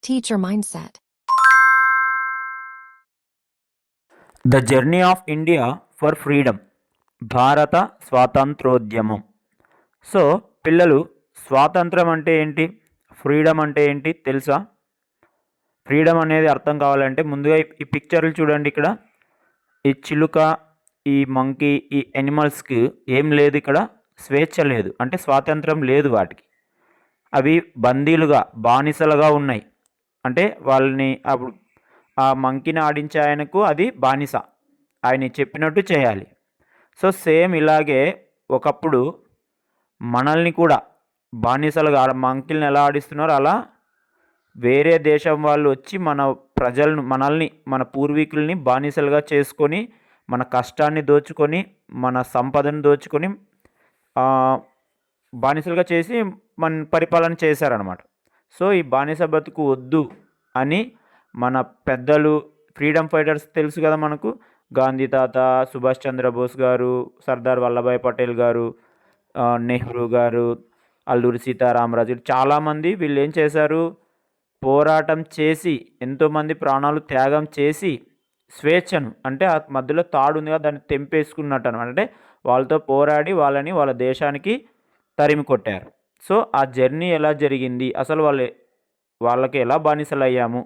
teacher mindset. The journey of India for freedom, భారత స్వాతంత్రోద్యమం. So పిల్లలు, స్వాతంత్రం అంటే ఏంటి, ఫ్రీడమ్ అంటే ఏంటి తెలుసా? ఫ్రీడమ్ అనేది అర్థం కావాలంటే ముందుగా ఈ పిక్చర్లు చూడండి. ఇక్కడ ఈ చిలుక, ఈ మంకీ, ఈ ఎనిమల్స్కి ఏం లేదు, ఇక్కడ స్వేచ్ఛ లేదు, అంటే స్వాతంత్రం లేదు వాటికి. అవి బందీలుగా, బానిసలుగా ఉన్నాయి. అంటే వాళ్ళని అప్పుడు ఆ మంకీని ఆడించే ఆయనకు అది బానిస, ఆయన చెప్పినట్టు చేయాలి. సో సేమ్ ఇలాగే ఒకప్పుడు మనల్ని కూడా బానిసలుగా మంకీలను ఎలా ఆడిస్తున్నారో అలా వేరే దేశం వాళ్ళు వచ్చి మన ప్రజలను, మనల్ని, మన పూర్వీకుల్ని బానిసలుగా చేసుకొని మన కష్టాన్ని దోచుకొని మన సంపదను దోచుకొని బానిసలుగా చేసి మన పరిపాలన చేశారనమాట. సో ఈ బానిస బతుకు వద్దు అని మన పెద్దలు, ఫ్రీడమ్ ఫైటర్స్ తెలుసు కదా మనకు, గాంధీ తాత, సుభాష్ చంద్రబోస్ గారు, సర్దార్ వల్లభాయ్ పటేల్ గారు, నెహ్రూ గారు, అల్లూరి సీతారామరాజు, చాలామంది వీళ్ళు ఏం చేశారు, పోరాటం చేసి ఎంతోమంది ప్రాణాలు త్యాగం చేసి స్వేచ్ఛను, అంటే ఆ మధ్యలో తాడు ఉంది కదా దాన్ని తెంపేసుకున్నట్టు అనమాట. అంటే వాళ్ళతో పోరాడి వాళ్ళని వాళ్ళ దేశానికి తరిమి కొట్టారు. సో ఆ జర్నీ ఎలా జరిగింది, అసలు వాళ్ళకి ఎలా బానిసలు అయ్యాము,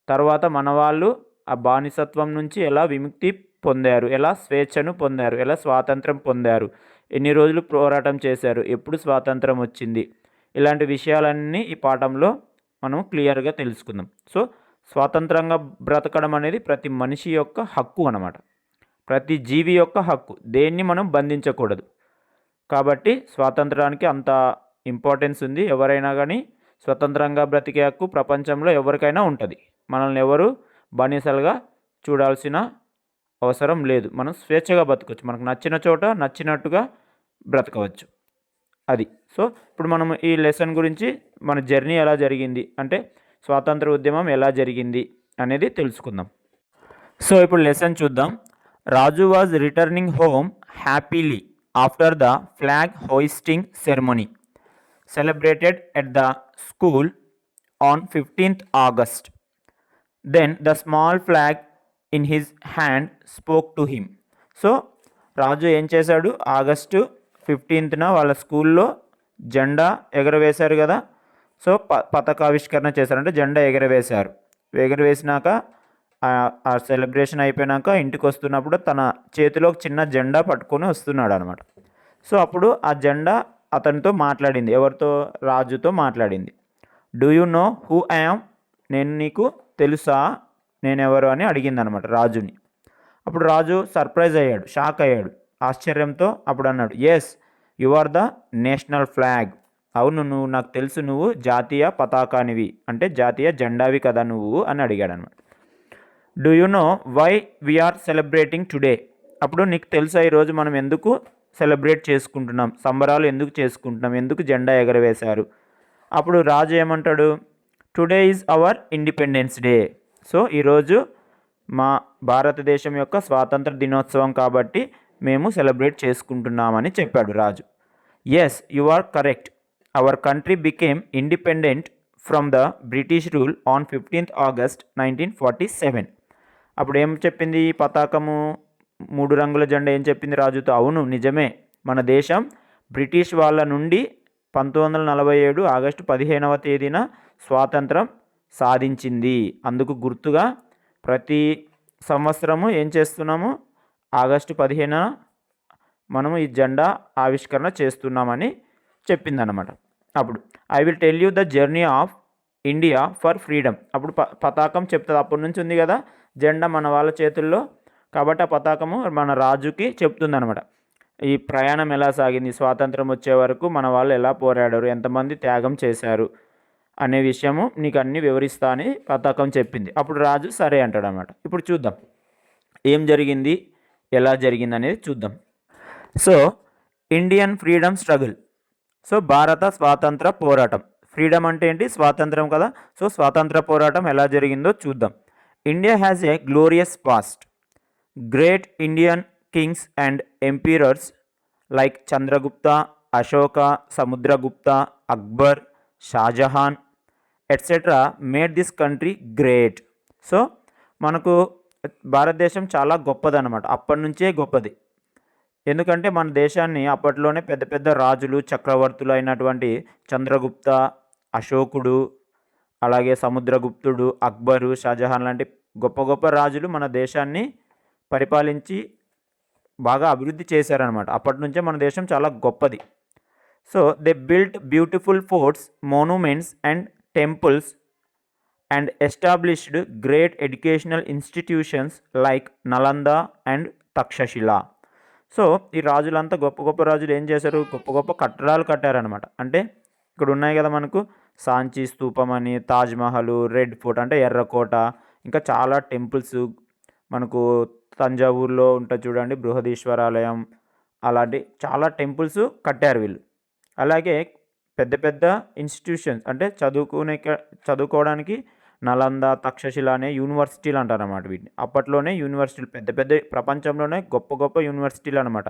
తర్వాత మన వాళ్ళు ఆ బానిసత్వం నుంచి ఎలా విముక్తి పొందారు, ఎలా స్వేచ్ఛను పొందారు, ఎలా స్వాతంత్రం పొందారు, ఎన్ని రోజులు పోరాటం చేశారు, ఎప్పుడు స్వాతంత్రం వచ్చింది, ఇలాంటి విషయాలన్నీ ఈ పాఠంలో మనం క్లియర్గా తెలుసుకుందాం. సో స్వాతంత్రంగా బ్రతకడం అనేది ప్రతి మనిషి యొక్క హక్కు అన్నమాట, ప్రతి జీవి యొక్క హక్కు, దేన్ని మనం బంధించకూడదు. కాబట్టి స్వాతంత్రానికి అంత ఇంపార్టెన్స్ ఉంది. ఎవరైనా కానీ స్వతంత్రంగా బ్రతికే హక్కు ప్రపంచంలో ఎవరికైనా ఉంటుంది. మనల్ని ఎవరు బానిసలుగా చూడాల్సిన అవసరం లేదు. మనం స్వేచ్ఛగా బతకవచ్చు, మనకు నచ్చిన చోట నచ్చినట్టుగా బ్రతకవచ్చు. అది. సో ఇప్పుడు మనం ఈ లెసన్ గురించి, మన జర్నీ ఎలా జరిగింది, అంటే స్వాతంత్ర ఉద్యమం ఎలా జరిగింది అనేది తెలుసుకుందాం. సో ఇప్పుడు లెసన్ చూద్దాం. Raju was returning home happily after the flag hoisting ceremony celebrated at the school on 15th August. Then the small flag in his hand spoke to him. So Raju ఏం చేశాడు, ఆగస్టు 15న వాళ్ళ స్కూల్లో జెండా ఎగరవేశారు కదా. సో పతాకావిష్కరణ చేశారు, అంటే జెండా ఎగరవేశారు. ఎగరవేసినాక ఆ సెలబ్రేషన్ అయిపోయినాక ఇంటికి వస్తున్నప్పుడు తన చేతిలో చిన్న జెండా పట్టుకొని వస్తున్నాడు అనమాట. సో అప్పుడు ఆ జెండా అతనితో మాట్లాడింది. ఎవరితో? రాజుతో మాట్లాడింది. Do you know who I am, నేను నీకు తెలుసా నేనెవరు అని అడిగింది అనమాట రాజుని. అప్పుడు రాజు సర్ప్రైజ్ అయ్యాడు, షాక్ అయ్యాడు, ఆశ్చర్యంతో అప్పుడు అన్నాడు, yes you are the national flag. అవును, నువ్వు నాకు తెలుసు, నువ్వు జాతీయ పతాకానివి, అంటే జాతీయ జెండావి కదా నువ్వు అని అడిగాడు అనమాట. Do you know why we are celebrating today, అప్పుడు నీకు తెలుసా ఈరోజు మనం ఎందుకు సెలబ్రేట్ చేసుకుంటున్నాం, సంబరాలు ఎందుకు చేసుకుంటున్నాం, ఎందుకు జెండా ఎగరవేశారు. అప్పుడు రాజు ఏమంటాడు, today is our independence day. So ఈరోజు మా భారతదేశం యొక్క స్వాతంత్ర దినోత్సవం కాబట్టి మేము సెలబ్రేట్ చేసుకుంటున్నామని చెప్పాడు Raju. Yes you are correct, our country became independent from the British rule on 15th August 1947. అప్పుడు ఏం చెప్పింది ఈ పతాకము, 3 రంగుల జెండా ఏం చెప్పింది రాజుతో, అవును నిజమే, మన దేశం బ్రిటిష్ వాళ్ళ నుండి 1947 ఆగస్టు 15వ తేదీన స్వాతంత్రం సాధించింది. అందుకు గుర్తుగా ప్రతి సంవత్సరము ఏం చేస్తున్నాము, ఆగస్టు 15న మనము ఈ జెండా ఆవిష్కరణ చేస్తున్నామని చెప్పిందనమాట. అప్పుడు I will tell you the journey of India for freedom. అప్పుడు పతాకం చెప్తుంది, అప్పటి నుంచి ఉంది కదా జెండా మన వాళ్ళ చేతుల్లో, కాబట్టి ఆ పతాకము మన రాజుకి చెప్తుందనమాట. ఈ ప్రయాణం ఎలా సాగింది, స్వాతంత్రం వచ్చే వరకు మన వాళ్ళు ఎలా పోరాడారు, ఎంతమంది త్యాగం చేశారు అనే విషయము నీకు అన్నీ వివరిస్తా అని పతాకం చెప్పింది. అప్పుడు రాజు సరే అంటాడు అనమాట. ఇప్పుడు చూద్దాం ఏం జరిగింది, ఎలా జరిగింది అనేది చూద్దాం. So Indian freedom struggle. So భారత స్వాతంత్ర పోరాటం, ఫ్రీడమ్ అంటే ఏంటి, స్వాతంత్రం కదా. సో స్వాతంత్ర పోరాటం ఎలా జరిగిందో చూద్దాం. India has a glorious past. Great Indian kings and emperors like Chandragupta, Ashoka, Samudragupta, Akbar, Shah Jahan etcetera made this country great. So మనకు భారతదేశం చాలా గొప్పదన్నమాట, అప్పటి నుంచే గొప్పది. ఎందుకంటే మన దేశాన్ని అప్పట్లోనే పెద్ద పెద్ద రాజులు చక్రవర్తులు అయినటువంటి చంద్రగుప్త, అశోకుడు, అలాగే సముద్రగుప్తుడు, అక్బరు, షాజహాన్ లాంటి గొప్ప గొప్ప రాజులు మన దేశాన్ని పరిపాలించి బాగా అభివృద్ధి చేశారనమాట. అప్పటి నుంచే మన దేశం చాలా గొప్పది. So they built beautiful forts, monuments and temples and established great educational institutions like Nalanda and Taxila. So ఈ రాజులంతా గొప్ప గొప్ప రాజులు ఏం చేశారు, గొప్ప గొప్ప కట్టడాలు కట్టారనమాట. అంటే ఇక్కడ ఉన్నాయి కదా మనకు సాంచీ స్తూపం అని, తాజ్మహల్, రెడ్ ఫోర్ట్ అంటే ఎర్రకోట, ఇంకా చాలా టెంపుల్స్ మనకు తంజావూరులో ఉంటుంది చూడండి బృహదీశ్వరాలయం, అలాంటి చాలా టెంపుల్స్ కట్టారు వీళ్ళు. అలాగే పెద్ద పెద్ద ఇన్స్టిట్యూషన్స్ అంటే చదువుకోవడానికి నలంద, తక్షశిల అనే యూనివర్సిటీలు అంటారన్నమాట వీటిని. అప్పట్లోనే యూనివర్సిటీలు పెద్ద పెద్ద ప్రపంచంలోనే గొప్ప గొప్ప యూనివర్సిటీలు అనమాట.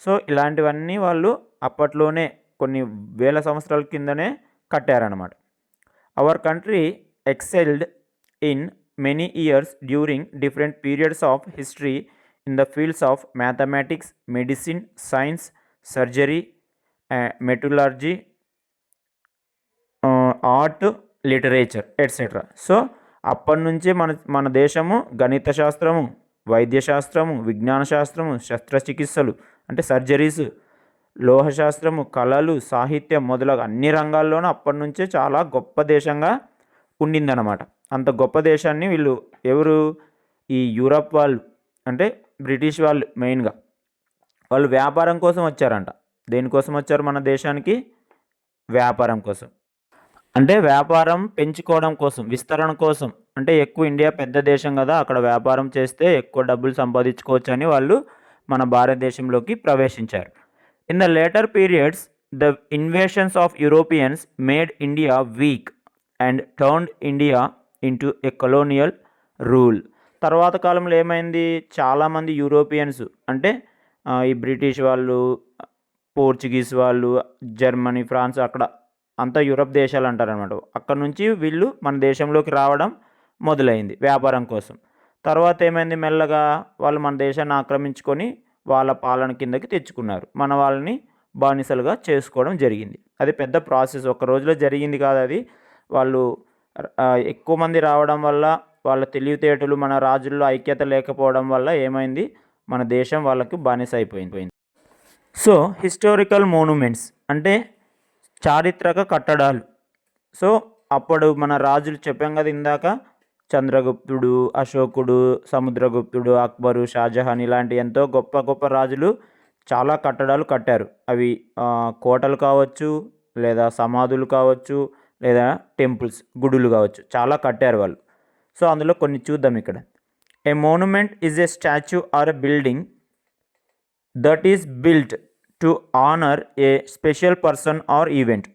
సో ఇలాంటివన్నీ వాళ్ళు అప్పట్లోనే కొన్ని వేల సంవత్సరాల కిందనే కట్టారనమాట. Our country excelled in many years during different periods of history in the fields of mathematics, medicine, science, surgery, metallurgy, art, literature etcetera. So అప్పటి నుంచే మన దేశము గణిత శాస్త్రము, వైద్య శాస్త్రము, విజ్ఞాన శాస్త్రము, శస్త్రచికిత్సలు అంటే సర్జరీస్, లోహశాస్త్రము, కళలు, సాహిత్యం మొదలగు అన్ని రంగాల్లోనూ అప్పటి నుంచే చాలా గొప్ప దేశంగా ఉండిందన్నమాట. అంత గొప్ప దేశాన్ని వీళ్ళు ఎవరు, ఈ యూరప్ వాళ్ళు అంటే బ్రిటిష్ వాళ్ళు మెయిన్గా వాళ్ళు వ్యాపారం కోసం వచ్చారంట. దేనికోసం వచ్చారు మన దేశానికి, వ్యాపారం కోసం. అంటే వ్యాపారం పెంచుకోవడం కోసం, విస్తరణ కోసం. అంటే ఎక్కువ ఇండియా పెద్ద దేశం కదా, అక్కడ వ్యాపారం చేస్తే ఎక్కువ డబ్బులు సంపాదించుకోవచ్చు అని వాళ్ళు మన భారతదేశంలోకి ప్రవేశించారు. In the later periods the invasions of Europeans made India week and turned India into a colonial rule. తర్వాత కాలంలో ఏమైంది, చాలామంది యూరోపియన్స్ అంటే ఈ బ్రిటిష్ వాళ్ళు, పోర్చుగీస్ వాళ్ళు, జర్మనీ, ఫ్రాన్స్ అక్కడ అంతా యూరప్ దేశాలు అంటారనమాట. అక్కడ నుంచి వీళ్ళు మన దేశంలోకి రావడం మొదలైంది వ్యాపారం కోసం. తర్వాత ఏమైంది, మెల్లగా వాళ్ళు మన దేశాన్ని ఆక్రమించుకొని వాళ్ళ పాలన కిందకి తెచ్చుకున్నారు. మన వాళ్ళని బానిసలుగా చేసుకోవడం జరిగింది. అది పెద్ద ప్రాసెస్, ఒక రోజులో జరిగింది కాదు అది. వాళ్ళు ఎక్కువ మంది రావడం వల్ల, వాళ్ళ తెలివితేటలు, మన రాజుల్లో ఐక్యత లేకపోవడం వల్ల ఏమైంది, మన దేశం వాళ్ళకు బానిస అయిపోయింది. సో హిస్టారికల్ మోనుమెంట్స్ అంటే చారిత్రక కట్టడాలు. సో అప్పుడు మన రాజులు చెప్పాం కదా ఇందాక, చంద్రగుప్తుడు, అశోకుడు, సముద్రగుప్తుడు, అక్బరు, షాజహాన్ ఇలాంటి ఎంతో గొప్ప గొప్ప రాజులు చాలా కట్టడాలు కట్టారు. అవి కోటలు కావచ్చు, లేదా సమాధులు కావచ్చు, లేదా టెంపుల్స్, గుడులు కావచ్చు, చాలా కట్టారు వాళ్ళు. సో అందులో కొన్ని చూద్దాం ఇక్కడ. A monument is a statue or a building that is built to honour a special person or event.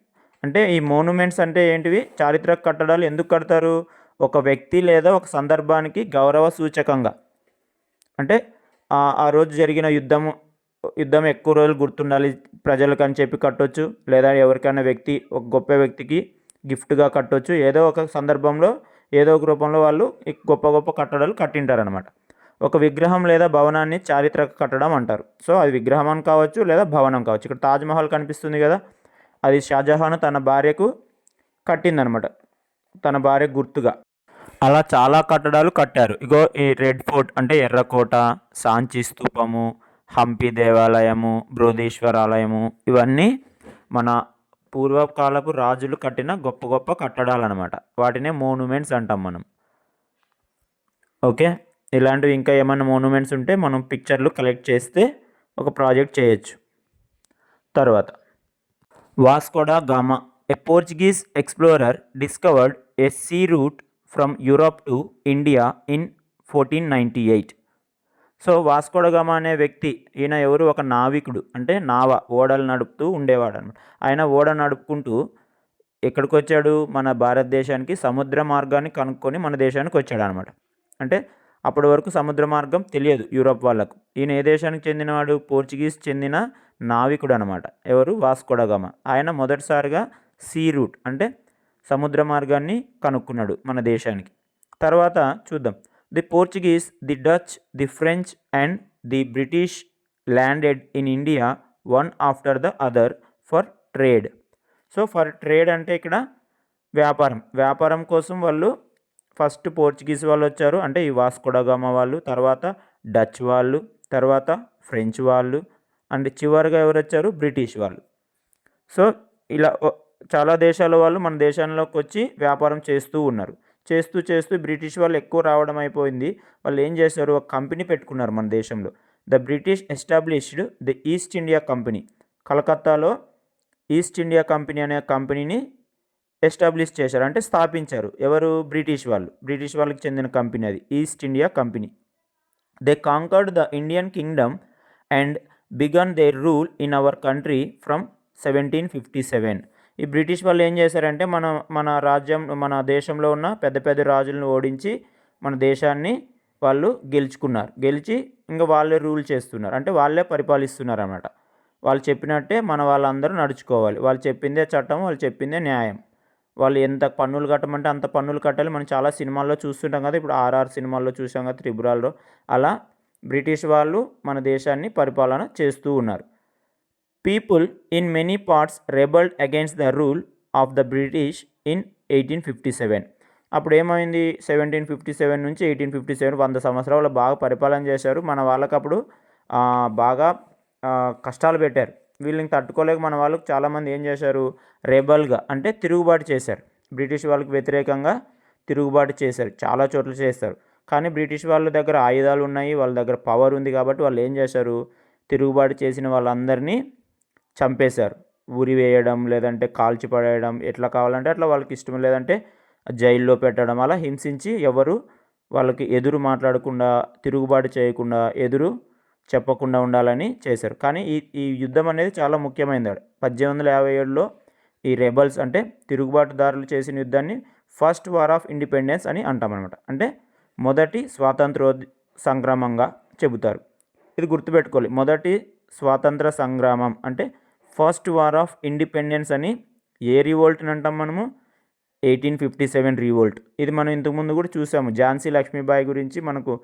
అంటే ఈ మోనుమెంట్స్ అంటే ఏంటివి, చారిత్రక కట్టడాలు ఎందుకు కడతారు, ఒక వ్యక్తి లేదా ఒక సందర్భానికి గౌరవ సూచకంగా. అంటే ఆ రోజు జరిగిన యుద్ధం ఎక్కువ రోజులు గుర్తుండాలి ప్రజలకు అని చెప్పి కట్టొచ్చు, లేదా ఎవరికైనా ఒక గొప్ప వ్యక్తికి గిఫ్ట్గా కట్టొచ్చు. ఏదో ఒక సందర్భంలో ఏదో ఒక రూపంలో వాళ్ళు గొప్ప గొప్ప కట్టడాలు కట్టింటారనమాట. ఒక విగ్రహం లేదా భవనాన్ని చారిత్రక కట్టడం అంటారు. సో అది విగ్రహం కావచ్చు లేదా భవనం కావచ్చు. ఇక్కడ తాజ్మహల్ కనిపిస్తుంది కదా, అది షాజహాన్ తన భార్యకు కట్టిందనమాట, తన భార్య గుర్తుగా. అలా చాలా కట్టడాలు కట్టారు. ఇగో ఈ రెడ్ ఫోర్ట్ అంటే ఎర్రకోట, సాంచీ స్తూపము, హంపి దేవాలయము, బృహదీశ్వరాలయము, ఇవన్నీ మన పూర్వకాలపు రాజులు కట్టిన గొప్ప గొప్ప కట్టడాలు అనమాట. వాటినే మోనుమెంట్స్ అంటాం మనం. ఓకే, ఇలాంటివి ఇంకా ఏమైనా మోనుమెంట్స్ ఉంటే మనం పిక్చర్లు కలెక్ట్ చేస్తే ఒక ప్రాజెక్ట్ చేయొచ్చు. తర్వాత Vasco da Gama, a Portuguese explorer, discovered a sea route from Europe to India in 1498. So Vasco da Gama అనే వ్యక్తి, ఈయన ఎవరు, ఒక నావికుడు, అంటే ఓడలు నడుపుతూ ఉండేవాడు అనమాట. ఆయన ఓడ నడుపుకుంటూ ఎక్కడికి వచ్చాడు, మన భారతదేశానికి సముద్ర మార్గాన్ని కనుక్కొని మన దేశానికి వచ్చాడు అనమాట. అంటే అప్పటి వరకు సముద్ర మార్గం తెలియదు యూరప్ వాళ్ళకు. ఈయన ఏ దేశానికి చెందినవాడు, పోర్చుగీస్ చెందిన నావికుడు అనమాట. ఎవరు, వాస్కో డా గామా. ఆయన మొదటిసారిగా సీ రూట్ అంటే సముద్ర మార్గాన్ని కనుక్కున్నాడు మన దేశానికి. తర్వాత చూద్దాం. The Portuguese, the Dutch, the French and the British landed in India one after the other for trade. So for trade అంటే ఇక్కడ వ్యాపారం కోసం వాళ్ళు ఫస్ట్ పోర్చుగీస్ వాళ్ళు వచ్చారు, అంటే ఈ వాస్కో డ గామా వాళ్ళు, తర్వాత డచ్ వాళ్ళు, తర్వాత ఫ్రెంచ్ వాళ్ళు అండ్ చివరిగా ఎవరు వచ్చారు, బ్రిటిష్ వాళ్ళు. సో ఇలా చాలా దేశాల వాళ్ళు మన దేశంలోకి వచ్చి వ్యాపారం చేస్తూ ఉన్నారు. చేస్తూ బ్రిటిష్ వాళ్ళు ఎక్కువ రావడం అయిపోయింది. వాళ్ళు ఏం చేశారు, ఒక కంపెనీ పెట్టుకున్నారు మన దేశంలో. The British established the east India company. కలకత్తాలో ఈస్ట్ ఇండియా కంపెనీ అనే కంపెనీని ఎస్టాబ్లిష్ చేశారు, అంటే స్థాపించారు. ఎవరు, బ్రిటిష్ వాళ్ళు. బ్రిటిష్ వాళ్ళకి చెందిన కంపెనీ అది East India company. They conquered the Indian kingdom and began their rule in our country from 1757. ఈ బ్రిటిష్ వాళ్ళు ఏం చేశారంటే మన దేశంలో ఉన్న పెద్ద పెద్ద రాజులను ఓడించి మన దేశాన్ని వాళ్ళు గెలిచి ఇంకా వాళ్ళే రూల్ చేస్తున్నారు, అంటే వాళ్ళే పరిపాలిస్తున్నారు అన్నమాట. వాళ్ళు చెప్పినట్టే మన వాళ్ళందరూ నడుచుకోవాలి. వాళ్ళు చెప్పిందే చట్టం, వాళ్ళు చెప్పిందే న్యాయం. వాళ్ళు ఎంత పన్నులు కట్టమంటే అంత పన్నులు కట్టాలి. మనం చాలా సినిమాల్లో చూస్తుంటాం కదా, ఇప్పుడు ఆర్ఆర్ సినిమాల్లో చూసాం కదా, త్రిపురాల్లో. అలా బ్రిటిష్ వాళ్ళు మన దేశాన్ని పరిపాలన చేస్తూ ఉన్నారు. People in many parts rebelled against the rule of the British in 1857. అప్పుడు ఏమైంది, 1757 నుంచి 1857 100 సంవత్సరాలు బాగా పరిపాలన చేశారు. మన వాళ్ళకి అప్పుడు బాగా కష్టాలు పెట్టారు. వీళ్ళని తట్టుకోలేక మన వాళ్ళకు చాలామంది ఏం చేశారు, రెబల్గా అంటే తిరుగుబాటు చేశారు. బ్రిటిష్ వాళ్ళకి వ్యతిరేకంగా తిరుగుబాటు చేశారు, చాలా చోట్ల చేస్తారు. కానీ బ్రిటిష్ వాళ్ళ దగ్గర ఆయుధాలు ఉన్నాయి, వాళ్ళ దగ్గర పవర్ ఉంది కాబట్టి వాళ్ళు ఏం చేశారు, తిరుగుబాటు చేసిన వాళ్ళందరినీ చంపేశారు. ఉరి వేయడం, లేదంటే కాల్చి పడేయడం, ఎట్లా కావాలంటే అట్లా వాళ్ళకి ఇష్టం లేదంటే జైల్లో పెట్టడం, అలా హింసించి ఎవరు వాళ్ళకి ఎదురు మాట్లాడకుండా, తిరుగుబాటు చేయకుండా, ఎదురు చెప్పకుండా ఉండాలని చేశారు. కానీ ఈ యుద్ధం అనేది చాలా ముఖ్యమైనది. 1857లో ఈ రెబల్స్ అంటే తిరుగుబాటుదారులు చేసిన యుద్ధాన్ని ఫస్ట్ వార్ ఆఫ్ ఇండిపెండెన్స్ అని అంటామన్నమాట. అంటే మొదటి స్వాతంత్రోద్య సంగ్రామంగా చెబుతారు. ఇది గుర్తుపెట్టుకోవాలి, మొదటి స్వాతంత్ర సంగ్రామం అంటే ఫస్ట్ వార్ ఆఫ్ ఇండిపెండెన్స్ అని. ఏ రివోల్ట్ని అంటాం మనము, 1857 రివోల్ట్. ఇది మనం ఇంతకుముందు కూడా చూసాము, ఝాన్సీ లక్ష్మీబాయి గురించి మనకు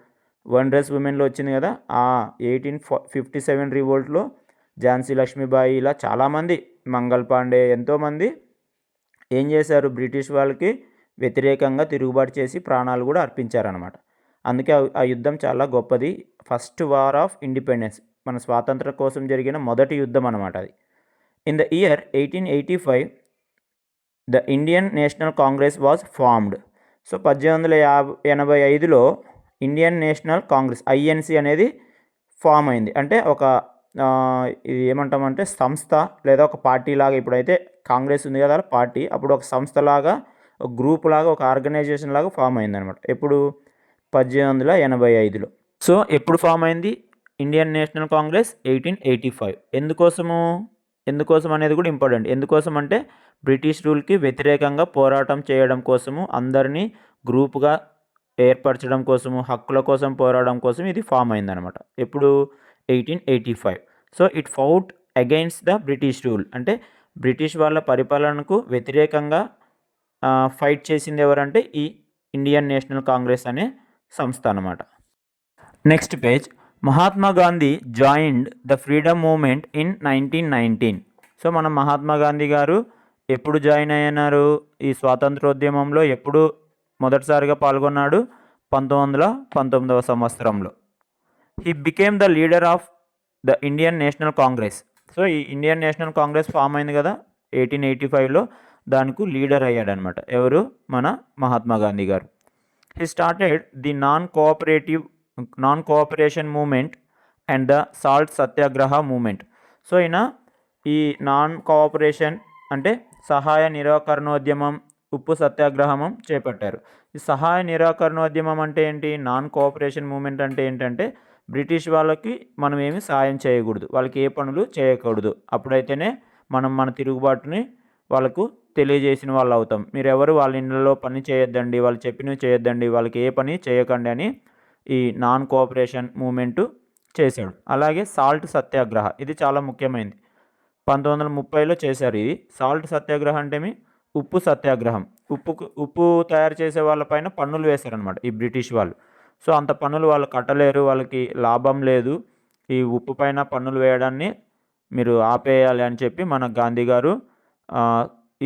వండర్స్ ఉమెన్లో వచ్చింది కదా. ఆ 1857 రివోల్ట్లో ఝాన్సీ లక్ష్మీబాయి, ఇలా చాలామంది, మంగల్ పాండే, ఎంతోమంది ఏం చేశారు, బ్రిటిష్ వాళ్ళకి వ్యతిరేకంగా తిరుగుబాటు చేసి ప్రాణాలు కూడా అర్పించారనమాట. అందుకే ఆ యుద్ధం చాలా గొప్పది. ఫస్ట్ వార్ ఆఫ్ ఇండిపెండెన్స్, మన స్వాతంత్రం కోసం జరిగిన మొదటి యుద్ధం అనమాట అది. In the year 1885 the Indian National Congress was formed. So 1885లో ఇండియన్ నేషనల్ కాంగ్రెస్ ఐఎన్సి అనేది ఫామ్ అయింది. అంటే ఒక ఇది ఏమంటామంటే సంస్థ లేదా ఒక పార్టీ లాగా. ఇప్పుడైతే కాంగ్రెస్ ఉంది కదా పార్టీ, అప్పుడు ఒక సంస్థలాగా, ఒక గ్రూప్ లాగా, ఒక ఆర్గనైజేషన్ లాగా ఫామ్ అయిందనమాట. ఎప్పుడు, 1885లో. సో ఎప్పుడు ఫామ్ అయింది ఇండియన్ నేషనల్ కాంగ్రెస్, 1885. ఎందుకోసం అనేది కూడా ఇంపార్టెంట్. ఎందుకోసం అంటే బ్రిటిష్ రూల్కి వ్యతిరేకంగా పోరాటం చేయడం కోసము, అందరినీ గ్రూప్గా ఏర్పరచడం కోసము, హక్కుల కోసం పోరాడడం కోసం ఇది ఫామ్ అయిందనమాట. ఎప్పుడు, 1885. So it fought against the British rule, అంటే బ్రిటిష్ వాళ్ళ పరిపాలనకు వ్యతిరేకంగా ఫైట్ చేసింది ఎవరంటే ఈ ఇండియన్ నేషనల్ కాంగ్రెస్ అనే సంస్థ అనమాట. Next page. Mahatma Gandhi joined the freedom movement in 1919. So మన మహాత్మా గాంధీ గారు ఎప్పుడు జాయిన్ అయ్యారు ఈ స్వాతంత్రోద్యమంలో, ఎప్పుడు మొదటిసారిగా పాల్గొన్నాడు, 1919వ సంవత్సరంలో. He became the leader of the Indian National Congress. So ఈ ఇండియన్ నేషనల్ కాంగ్రెస్ ఫామ్ అయింది కదా 1885లో, దానికి లీడర్ అయ్యాడనమాట. ఎవరు, మన మహాత్మా గాంధీ గారు. He started the non cooperation movement and the salt satyagraha movement. So ఈయన ఈ నాన్ కోఆపరేషన్ అంటే సహాయ నిరాకరణోద్యమం, ఉప్పు సత్యాగ్రహం చేపట్టారు. ఈ సహాయ నిరాకరణోద్యమం అంటే ఏంటి, నాన్ కోఆపరేషన్ మూమెంట్ అంటే ఏంటంటే బ్రిటిష్ వాళ్ళకి మనం ఏమి సాయం చేయకూడదు, వాళ్ళకి ఏ పనులు చేయకూడదు. అప్పుడైతేనే మనం మన తిరుగుబాటుని వాళ్ళకు తెలియజేసిన వాళ్ళు అవుతాం. మీరెవరు వాళ్ళ ఇళ్ళలో పని చేయొద్దండి, వాళ్ళు చెప్పినవి చేయొద్దండి, వాళ్ళకి ఏ పని చేయకండి అని ఈ నాన్ కోఆపరేషన్ మూమెంటు చేశాడు. అలాగే సాల్ట్ సత్యాగ్రహ, ఇది చాలా ముఖ్యమైనది. 1930లో చేశారు ఇది. సాల్ట్ సత్యాగ్రహం అంటే ఉప్పు సత్యాగ్రహం. ఉప్పు తయారు చేసే వాళ్ళపైన పన్నులు వేశారనమాట ఈ బ్రిటిష్ వాళ్ళు. సో, అంత పన్నులు వాళ్ళు కట్టలేరు. వాళ్ళకి లాభం లేదు. ఈ ఉప్పు పైన పన్నులు వేయడాన్ని మీరు ఆపేయాలి అని చెప్పి మన గాంధీ గారు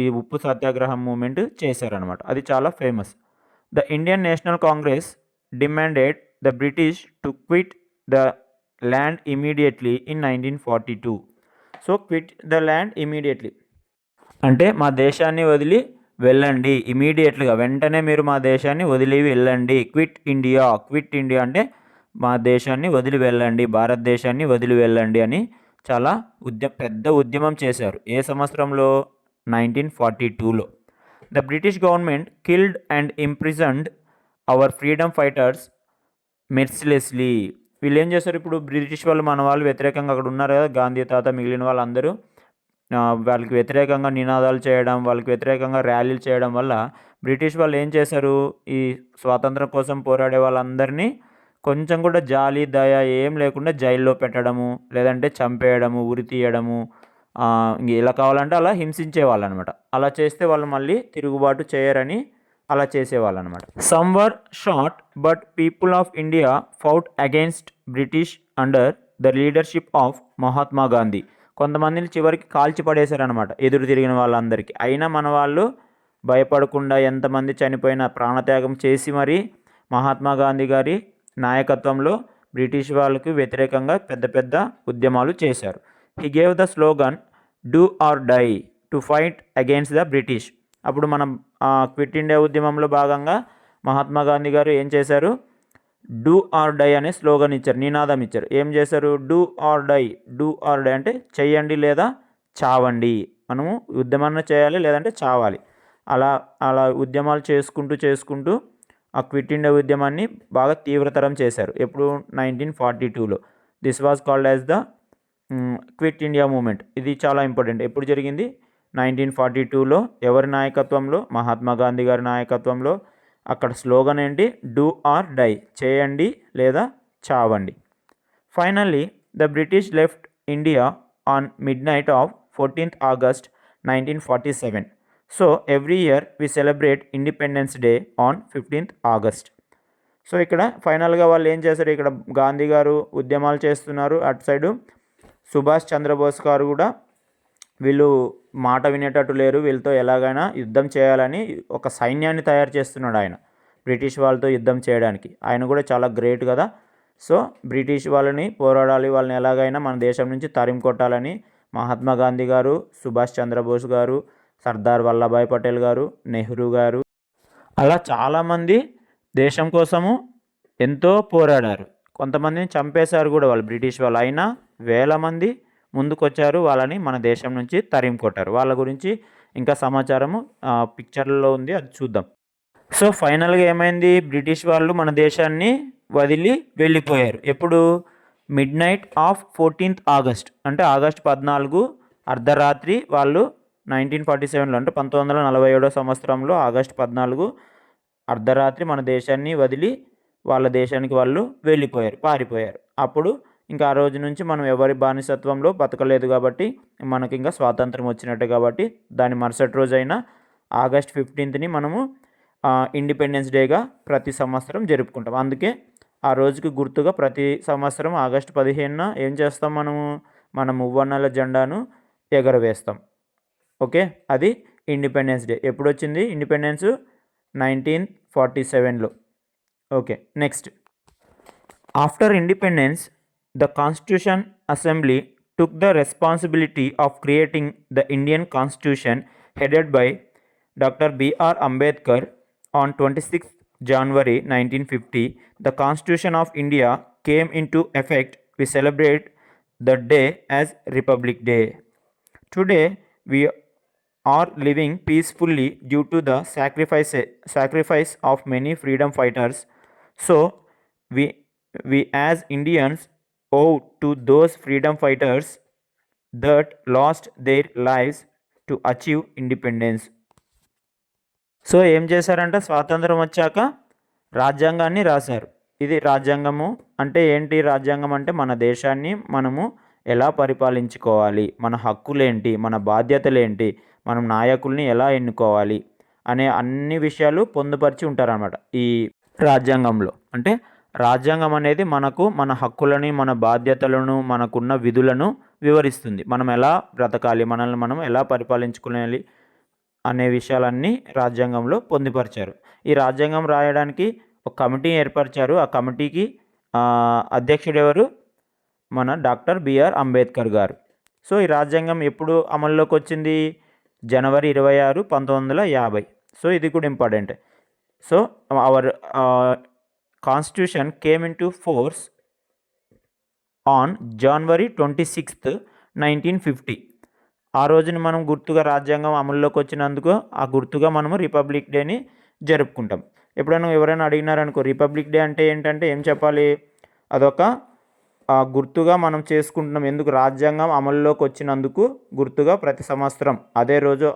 ఈ ఉప్పు సత్యాగ్రహం మూవ్‌మెంట్ చేశారనమాట. అది చాలా famous. The Indian National Congress demanded the British to quit the land immediately in 1942. So, quit the land immediately అంటే మా దేశాన్ని వదిలి వెళ్ళండి. ఇమ్మీడియేట్‌గా వెంటనే మీరు మా దేశాన్ని వదిలి వెళ్ళండి. క్విట్ ఇండియా అంటే మా దేశాన్ని వదిలి వెళ్ళండి. భారతదేశాన్ని వదిలి వెళ్ళండి అని చాలా పెద్ద ఉద్యమం చేశారు. ఏ సంవత్సరంలో? 1942లో. The British government killed and imprisoned our freedom fighters mercilessly. వీళ్ళు ఏం చేశారు? ఇప్పుడు బ్రిటిష్ వాళ్ళు మన వాళ్ళు వ్యతిరేకంగా అక్కడ ఉన్నారు కదా, గాంధీ తాత మిగిలిన వాళ్ళందరూ వాళ్ళకి వ్యతిరేకంగా నినాదాలు చేయడం, వాళ్ళకి వ్యతిరేకంగా ర్యాలీలు చేయడం వల్ల బ్రిటిష్ వాళ్ళు ఏం చేశారు? ఈ స్వాతంత్రం కోసం పోరాడే వాళ్ళందరినీ కొంచెం కూడా జాలి, దయ ఏం లేకుండా జైల్లో పెట్టడము, లేదంటే చంపేయడము, ఉరి తీయడము, ఎలా కావాలంటే అలా హింసించేవాళ్ళనమాట. అలా చేస్తే వాళ్ళు మళ్ళీ తిరుగుబాటు చేయరని అలా చేసేవాళ్ళనమాట. Some were shot but people of India fought against British under the leadership of Mahatma Gandhi. కొంతమందిని చివరికి కాల్చి పడేశారనమాట ఎదురు తిరిగిన వాళ్ళందరికీ. అయినా మన వాళ్ళు భయపడకుండా ఎంతమంది చనిపోయినా ప్రాణత్యాగం చేసి మరీ మహాత్మా గాంధీ గారి నాయకత్వంలో బ్రిటిష్ వాళ్ళకి వ్యతిరేకంగా పెద్ద పెద్ద ఉద్యమాలు చేశారు. He gave the slogan do or die to fight against the British. అప్పుడు మనం క్విట్ ఇండియా ఉద్యమంలో భాగంగా మహాత్మా గాంధీ గారు ఏం చేశారు? డూ ఆర్ డై అనే స్లోగన్ ఇచ్చారు, నినాదం ఇచ్చారు. ఏం చేశారు? డూ ఆర్ డై అంటే చెయ్యండి లేదా చావండి. మనము ఉద్యమాన్ని చేయాలి లేదంటే చావాలి. అలా అలా ఉద్యమాలు చేసుకుంటూ ఆ క్విట్ ఇండియా ఉద్యమాన్ని బాగా తీవ్రతరం చేశారు. ఎప్పుడు? 1942లో. This was called as the Quit India movement. ఇది చాలా ఇంపార్టెంట్. ఎప్పుడు జరిగింది? 1942లో. ఎవరి నాయకత్వంలో? మహాత్మా గాంధీ గారి నాయకత్వంలో. అక్కడ స్లోగన్ ఏంటి? డూ ఆర్ డై, చేయండి లేదా చావండి. Finally the British left India on midnight of 14th August 1947. So every year we celebrate Independence Day on 15th August. So ఇక్కడ ఫైనల్గా వాళ్ళు ఏం చేశారు? ఇక్కడ గాంధీ గారు ఉద్యమాలు చేస్తున్నారు, అటు సైడు సుభాష్ చంద్రబోస్ గారు కూడా వీళ్ళు మాట వినేటట్టు లేరు, వీళ్ళతో ఎలాగైనా యుద్ధం చేయాలని ఒక సైన్యాన్ని తయారు చేస్తున్నాడు ఆయన బ్రిటిష్ వాళ్ళతో యుద్ధం చేయడానికి. ఆయన కూడా చాలా గ్రేట్ కదా. సో బ్రిటిష్ వాళ్ళని పోరాడాలి, వాళ్ళని ఎలాగైనా మన దేశం నుంచి తరిమి కొట్టాలని మహాత్మా గాంధీ గారు, సుభాష్ చంద్రబోస్ గారు, సర్దార్ వల్లభాయ్ పటేల్ గారు, నెహ్రూ గారు, అలా చాలామంది దేశం కోసము ఎంతో పోరాడారు. కొంతమందిని చంపేశారు కూడా వాళ్ళు బ్రిటిష్ వాళ్ళు. అయినా వేల మంది ముందుకొచ్చారు, వాళ్ళని మన దేశం నుంచి తరిమి కొట్టారు. వాళ్ళ గురించి ఇంకా సమాచారము పిక్చర్లలో ఉంది, అది చూద్దాం. సో ఫైనల్గా ఏమైంది? బ్రిటిష్ వాళ్ళు మన దేశాన్ని వదిలి వెళ్ళిపోయారు. ఎప్పుడు? మిడ్నైట్ ఆఫ్ 14th August అంటే ఆగస్టు 14 అర్ధరాత్రి వాళ్ళు 1947లో అంటే 1947 సంవత్సరంలో ఆగస్టు 14 అర్ధరాత్రి మన దేశాన్ని వదిలి వాళ్ళ దేశానికి వాళ్ళు వెళ్ళిపోయారు, పారిపోయారు. అప్పుడు ఇంకా ఆ రోజు నుంచి మనం ఎవరి బానిసత్వంలో బతకలేదు కాబట్టి మనకి ఇంకా స్వాతంత్రం వచ్చినట్టే. కాబట్టి దాని మరుసటి రోజైన ఆగస్ట్ 15ని మనము ఇండిపెండెన్స్ డేగా ప్రతి సంవత్సరం జరుపుకుంటాం. అందుకే ఆ రోజుకి గుర్తుగా ప్రతి సంవత్సరం ఆగస్టు 15న ఏం చేస్తాం? మన మువ్వన్నెల జెండాను ఎగరవేస్తాం. ఓకే, అది ఇండిపెండెన్స్ డే. ఎప్పుడు వచ్చింది ఇండిపెండెన్స్? 1947లో. Okay, next. After independence the Constitution Assembly took the responsibility of creating the Indian Constitution headed by Dr. B.R. Ambedkar on 26th January 1950. The Constitution of India came into effect. We celebrate the day as Republic Day. Today we are living peacefully due to the sacrifice of many freedom fighters. So we as Indians owe to those freedom fighters that lost their lives to achieve independence. So ఏం చేశారంటే స్వాతంత్రం వచ్చాక రాజ్యాంగాన్ని రాశారు. ఇది రాజ్యాంగము అంటే ఏంటి? రాజ్యాంగం అంటే మన దేశాన్ని మనము ఎలా పరిపాలించుకోవాలి, మన హక్కులేంటి, మన బాధ్యతలేంటి, మనం నాయకుల్ని ఎలా ఎన్నుకోవాలి అనే అన్ని విషయాలు పొందుపరిచి ఉంటారన్నమాట ఈ రాజ్యాంగంలో. అంటే రాజ్యాంగం అనేది మనకు మన హక్కులని, మన బాధ్యతలను, మనకున్న విధులను వివరిస్తుంది. మనం ఎలా బ్రతకాలి, మనల్ని మనం ఎలా పరిపాలించుకోవాలి అనే విషయాలన్నీ రాజ్యాంగంలో పొందుపరిచారు. ఈ రాజ్యాంగం రాయడానికి ఒక కమిటీ ఏర్పరిచారు. ఆ కమిటీకి అధ్యక్షుడు ఎవరు? మన డాక్టర్ బిఆర్ అంబేద్కర్ గారు. సో ఈ రాజ్యాంగం ఎప్పుడు అమల్లోకి వచ్చింది? జనవరి 26, 1950. సో ఇది కూడా important. So our constitution came in to force on January 26, 1950. ఆ రోజుని మనం గుర్తుగా రాజ్యాంగం అమల్లోకి వచ్చినందుకు ఆ గుర్తుగా మనము రిపబ్లిక్ డేని జరుపుకుంటాం. ఎప్పుడైనా ఎవరైనా అడిగినారనుకో రిపబ్లిక్ డే అంటే ఏంటంటే ఏం చెప్పాలి? అదొక గుర్తుగా మనం చేసుకుంటున్నాం. ఎందుకు? రాజ్యాంగం అమల్లోకి వచ్చినందుకు గుర్తుగా ప్రతి సంవత్సరం అదే రోజు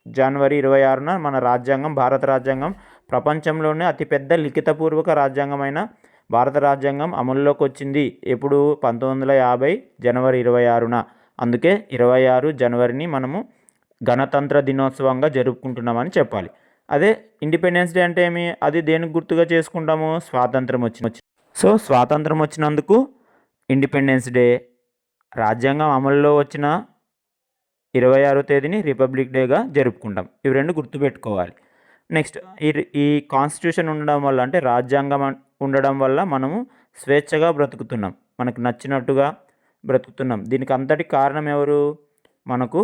జనవరి 26న మన రాజ్యాంగం, భారత రాజ్యాంగం, ప్రపంచంలోనే అతిపెద్ద లిఖితపూర్వక రాజ్యాంగమైన భారత రాజ్యాంగం అమల్లోకి వచ్చింది. ఎప్పుడు? 1950 జనవరి 26న. అందుకే 26 జనవరిని మనము గణతంత్ర దినోత్సవంగా జరుపుకుంటున్నామని చెప్పాలి. అదే ఇండిపెండెన్స్ డే అంటే ఏమి? అది దేనికి గుర్తుగా చేసుకుంటాము? స్వాతంత్రం వచ్చి. సో స్వాతంత్రం వచ్చినందుకు ఇండిపెండెన్స్ డే, రాజ్యాంగం అమల్లో వచ్చిన 26వ తేదీని రిపబ్లిక్ డేగా జరుపుకుంటాం. ఇవి రెండు గుర్తుపెట్టుకోవాలి. నెక్స్ట్ ఈ కాన్స్టిట్యూషన్ ఉండడం వల్ల, అంటే రాజ్యాంగం ఉండడం వల్ల మనము స్వేచ్ఛగా బ్రతుకుతున్నాం, మనకు నచ్చినట్టుగా బ్రతుకుతున్నాం. దీనికి అంతటి కారణం ఎవరు? మనకు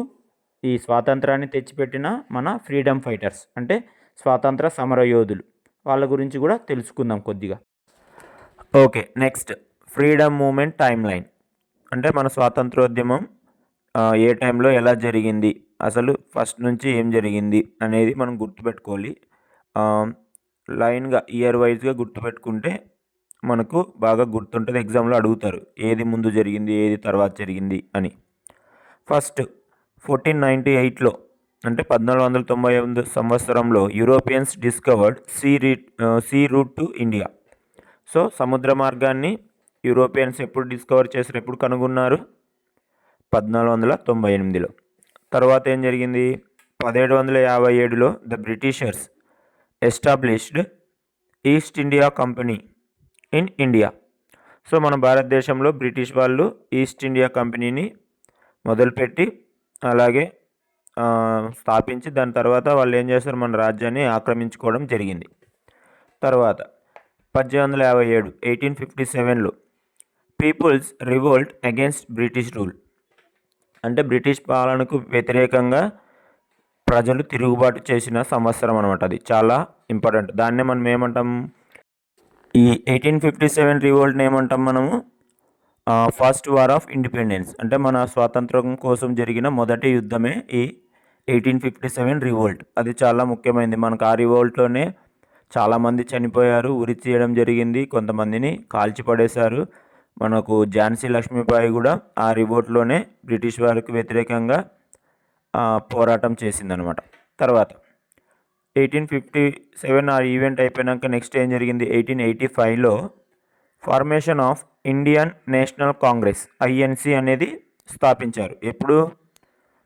ఈ స్వాతంత్రాన్ని తెచ్చిపెట్టిన మన ఫ్రీడమ్ ఫైటర్స్, అంటే స్వాతంత్ర సమరయోధులు. వాళ్ళ గురించి కూడా తెలుసుకుందాం కొద్దిగా. Okay, next freedom movement time line. అంటే మన స్వాతంత్రోద్యమం ఏ టైంలో ఎలా జరిగింది, అసలు ఫస్ట్ నుంచి ఏం జరిగింది అనేది మనం గుర్తుపెట్టుకోవాలి. లైన్గా ఇయర్ వైజ్గా గుర్తుపెట్టుకుంటే మనకు బాగా గుర్తుంటుంది. ఎగ్జామ్లో అడుగుతారు ఏది ముందు జరిగింది, ఏది తర్వాత జరిగింది అని. ఫస్ట్ 1498లో, అంటే 1498 సంవత్సరంలో Europeans discovered sea route to India. So సముద్ర మార్గాన్ని యూరోపియన్స్ ఎప్పుడు డిస్కవర్ చేశారు, ఎప్పుడు కనుగొన్నారు? 1498లో. తర్వాత ఏం జరిగింది? 1757లో the Britishers established East India Company in India. So మన భారతదేశంలో బ్రిటిష్ వాళ్ళు ఈస్ట్ ఇండియా కంపెనీని మొదలుపెట్టి అలాగే స్థాపించి దాని తర్వాత వాళ్ళు ఏం చేస్తారు? మన రాజ్యాన్ని ఆక్రమించుకోవడం జరిగింది. తర్వాత 1857 1857లో people's revolt against British rule. అంటే బ్రిటిష్ పాలనకు వ్యతిరేకంగా ప్రజలు తిరుగుబాటు చేసిన సంవత్సరం అనమాట. అది చాలా ఇంపార్టెంట్. దాన్నే మనం ఏమంటాం? ఈ 1857 రివోల్ట్ని ఏమంటాం మనము? First war of independence. అంటే మన స్వాతంత్రం కోసం జరిగిన మొదటి యుద్ధమే ఈ 1857 రివోల్ట్. అది చాలా ముఖ్యమైనది. మనకు ఆ రివోల్ట్లోనే చాలామంది చనిపోయారు, ఉరి తీయడం జరిగింది, కొంతమందిని కాల్చిపడేశారు. మనకు ఝాన్సీ లక్ష్మీబాయి కూడా ఆ రివోల్ట్లోనే బ్రిటిష్ వారికి వ్యతిరేకంగా పోరాటం చేసిందనమాట. తర్వాత 1857 ఆ ఈవెంట్ అయిపోయాక నెక్స్ట్ ఏం జరిగింది? 1885లో formation of Indian National Congress INC అనేది స్థాపించారు. ఎప్పుడు?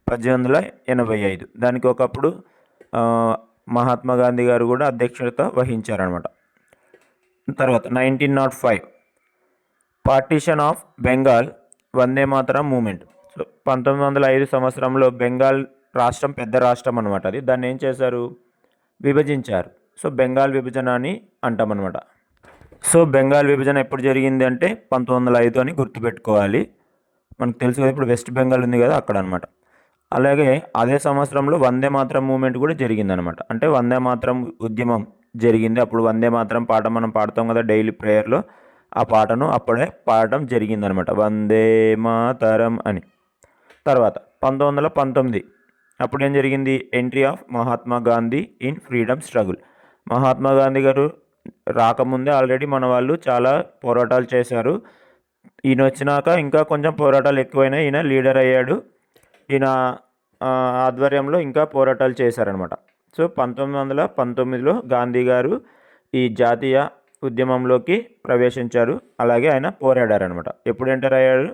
1885. దానికి ఒకప్పుడు మహాత్మా గాంధీ గారు కూడా అధ్యక్షత వహించారనమాట. తర్వాత 1905 partition of Bengal, Vande Mataram movement. So 1905 సంవత్సరంలో బెంగాల్ రాష్ట్రం పెద్ద రాష్ట్రం అనమాట. అది దాన్ని ఏం చేశారు? విభజించారు. సో బెంగాల్ విభజన అని అంటామన్నమాట. సో బెంగాల్ విభజన ఎప్పుడు జరిగింది అంటే 1905 అని గుర్తుపెట్టుకోవాలి. మనకు తెలుసు కదా, ఇప్పుడు వెస్ట్ బెంగాల్ ఉంది కదా, అక్కడ అనమాట. అలాగే అదే సంవత్సరంలో వందే మాతరం మూమెంట్ కూడా జరిగిందనమాట. అంటే వందే మాతరం ఉద్యమం జరిగింది. అప్పుడు వందే మాతరం పాట మనం పాడతాం కదా డైలీ ప్రేయర్లో, ఆ పాటను అప్పుడే పాడటం జరిగిందనమాట, వందే మాతరం అని. తర్వాత 1919 అప్పుడు ఏం జరిగింది? Entry of Mahatma Gandhi in freedom struggle. Mahatma Gandhi గారు రాకముందే ఆల్రెడీ మన వాళ్ళు చాలా పోరాటాలు చేశారు. ఈయన వచ్చినాక ఇంకా కొంచెం పోరాటాలు ఎక్కువైనాయి. ఈయన లీడర్ అయ్యాడు. ఈయన ఆధ్వర్యంలో ఇంకా పోరాటాలు చేశారనమాట. సో 1919లో గాంధీ గారు ఈ జాతీయ ఉద్యమంలోకి ప్రవేశించారు. అలాగే ఆయన పోరాడారనమాట. ఎప్పుడు ఎంటర్ అయ్యారు?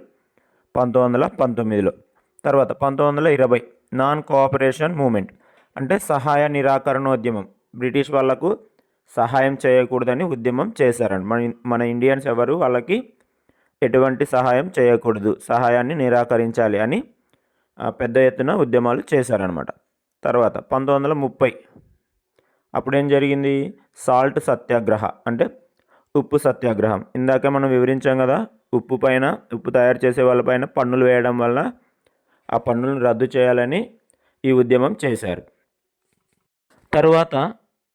1919లో. తర్వాత 1920 నాన్ కోఆపరేషన్ మూమెంట్ అంటే సహాయ నిరాకరణోద్యమం. బ్రిటిష్ వాళ్ళకు సహాయం చేయకూడదని ఉద్యమం చేశారండి. మన ఇండియన్స్ ఎవరు వాళ్ళకి ఎటువంటి సహాయం చేయకూడదు, సహాయాన్ని నిరాకరించాలి అని పెద్ద ఎత్తున ఉద్యమాలు చేశారనమాట. తర్వాత 1930 అప్పుడేం జరిగింది? సాల్ట్ సత్యాగ్రహ అంటే ఉప్పు సత్యాగ్రహం. ఇందాక మనం వివరించాం కదా, ఉప్పు తయారు చేసే వాళ్ళపైన పన్నులు వేయడం వల్ల ఆ పన్నులను రద్దు చేయాలని ఈ ఉద్యమం చేశారు. తరువాత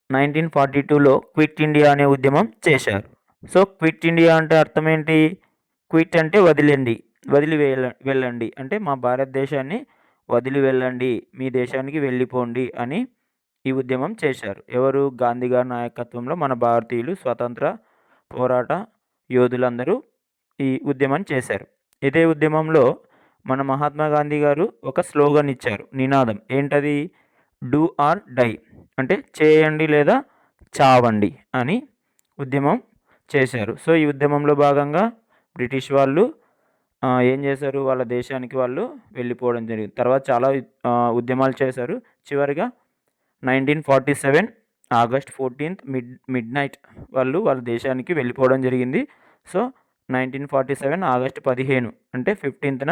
1942లో క్విట్ ఇండియా అనే ఉద్యమం చేశారు. సో క్విట్ ఇండియా అంటే అర్థం ఏంటి? క్విట్ అంటే వదిలి వెళ్ళండి అంటే మా భారతదేశాన్ని వదిలి వెళ్ళండి, మీ దేశానికి వెళ్ళిపోండి అని ఈ ఉద్యమం చేశారు. ఎవరు? గాంధీ గారి నాయకత్వంలో మన భారతీయులు స్వతంత్ర పోరాట యోధులందరూ ఈ ఉద్యమం చేశారు. ఇదే ఉద్యమంలో మన మహాత్మా గాంధీ గారు ఒక స్లోగన్ ఇచ్చారు, నినాదం. ఏంటది? డూ ఆర్ డై అంటే చేయండి లేదా చావండి అని ఉద్యమం చేశారు. సో ఈ ఉద్యమంలో భాగంగా బ్రిటిష్ వాళ్ళు ఏం చేశారు? వాళ్ళ దేశానికి వాళ్ళు వెళ్ళిపోవడం జరిగింది. తర్వాత చాలా ఉద్యమాలు చేశారు. చివరిగా 1947 ఆగస్ట్ 14 మిడ్ నైట్ వాళ్ళ దేశానికి వెళ్ళిపోవడం జరిగింది. సో 1947 ఆగస్టు 15 అంటే 15న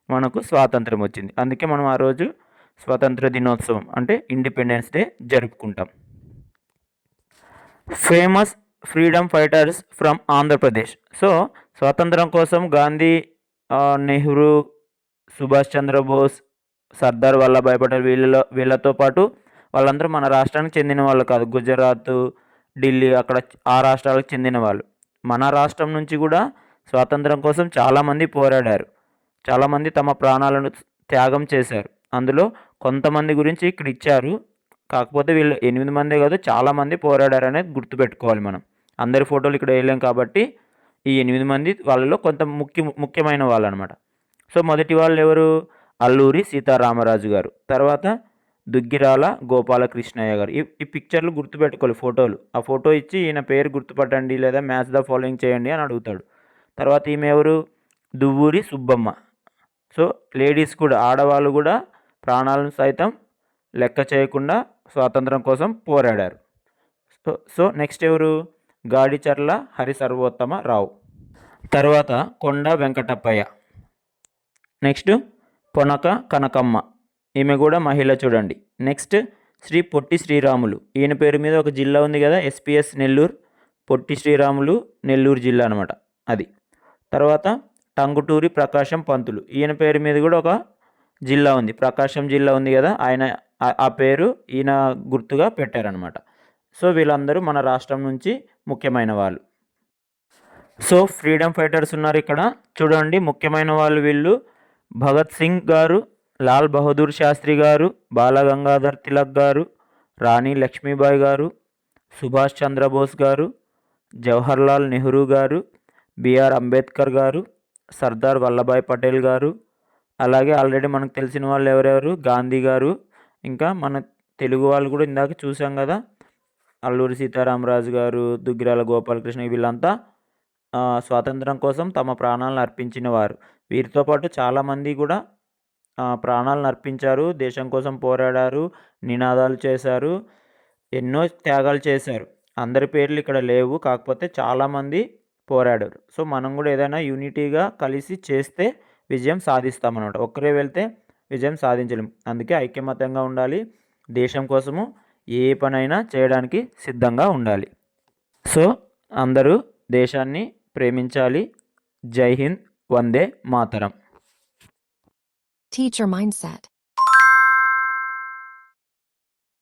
మనకు స్వాతంత్రం వచ్చింది. అందుకే మనం ఆ రోజు స్వాతంత్ర దినోత్సవం అంటే ఇండిపెండెన్స్ డే జరుపుకుంటాం. Famous freedom fighters from Andhra Pradesh. So స్వాతంత్రం కోసం గాంధీ, నెహ్రూ, సుభాష్ చంద్రబోస్, సర్దార్ వల్లభాయ్ పటేల్ వీళ్ళతో పాటు వాళ్ళందరూ మన రాష్ట్రానికి చెందిన వాళ్ళు కాదు. గుజరాత్, ఢిల్లీ అక్కడ ఆ రాష్ట్రాలకు చెందిన వాళ్ళు. మన రాష్ట్రం నుంచి కూడా స్వాతంత్రం కోసం చాలామంది పోరాడారు. చాలామంది తమ ప్రాణాలను త్యాగం చేశారు. అందులో కొంతమంది గురించి ఇక్కడ ఇచ్చారు. కాకపోతే వీళ్ళు 8 మందే కాదు, చాలామంది పోరాడారు అనేది గుర్తుపెట్టుకోవాలి మనం. అందరి ఫోటోలు ఇక్కడ వేయలేం కాబట్టి ఈ 8 మంది వాళ్ళలో కొంత ముఖ్యమైన వాళ్ళు అనమాట. సో మొదటి వాళ్ళు ఎవరు? అల్లూరి సీతారామరాజు గారు. తర్వాత దుగ్గిరాల గోపాలకృష్ణయ్య గారు. ఈ పిక్చర్లు గుర్తుపెట్టుకోవాలి, ఫోటోలు. ఆ ఫోటో ఇచ్చి ఈయన పేరు గుర్తుపట్టండి లేదా మ్యాచ్ ద ఫాలోయింగ్ చేయండి అని అడుగుతాడు. తర్వాత ఈమె ఎవరు? దువ్వూరి సుబ్బమ్మ. సో లేడీస్ కూడా, ఆడవాళ్ళు కూడా ప్రాణాలను సైతం లెక్క చేయకుండా స్వాతంత్రం కోసం పోరాడారు. సో నెక్స్ట్ ఎవరు? గాడిచర్ల హరిసర్వోత్తమ రావు. తర్వాత కొండ వెంకటప్పయ్య. నెక్స్ట్ పొనక కనకమ్మ, ఈమె కూడా మహిళ చూడండి. నెక్స్ట్ శ్రీ పొట్టి శ్రీరాములు, ఈయన పేరు మీద ఒక జిల్లా ఉంది కదా, ఎస్పీఎస్ నెల్లూరు. పొట్టి శ్రీరాములు నెల్లూరు జిల్లా అనమాట అది. తర్వాత టంగుటూరి ప్రకాశం పంతులు, ఈయన పేరు మీద కూడా ఒక జిల్లా ఉంది, ప్రకాశం జిల్లా ఉంది కదా, ఆయన ఆ పేరు ఈయన గుర్తుగా పెట్టారనమాట. సో వీళ్ళందరూ మన రాష్ట్రం నుంచి ముఖ్యమైన వాళ్ళు. సో ఫ్రీడమ్ ఫైటర్స్ ఉన్నారు ఇక్కడ చూడండి. ముఖ్యమైన వాళ్ళు వీళ్ళు: భగత్ సింగ్ గారు, లాల్ బహదూర్ శాస్త్రి గారు, బాలగంగాధర్ తిలక్ గారు, రాణి లక్ష్మీబాయి గారు, సుభాష్ చంద్రబోస్ గారు, జవహర్లాల్ నెహ్రూ గారు, బిఆర్ అంబేద్కర్ గారు, సర్దార్ వల్లభాయ్ పటేల్ గారు, అలాగే ఆల్రెడీ మనకు తెలిసిన వాళ్ళు ఎవరెవరు? గాంధీ గారు, ఇంకా మన తెలుగు వాళ్ళు కూడా ఇందాక చూసాం కదా, అల్లూరి సీతారామరాజు గారు, దుగ్గిరాల గోపాలకృష్ణ, వీళ్ళంతా స్వాతంత్రం కోసం తమ ప్రాణాలను అర్పించిన వారు. వీరితో పాటు చాలామంది కూడా ప్రాణాలను అర్పించారు, దేశం కోసం పోరాడారు, నినాదాలు చేశారు, ఎన్నో త్యాగాలు చేశారు. అందరి పేర్లు ఇక్కడ లేవు, కాకపోతే చాలామంది పోరాడారు. సో మనం కూడా ఏదైనా యూనిటీగా కలిసి చేస్తే విజయం సాధిస్తామన్నమాట. ఒక్కరే వెళ్తే విజయం సాధించలేం. అందుకే ఐక్యమత్యంగా ఉండాలి, దేశం కోసము ఏ పనైనా చేయడానికి సిద్ధంగా ఉండాలి. సో అందరూ దేశాన్ని ప్రేమించాలి. జై హింద్, వందే మాతరం. Teacher mindset.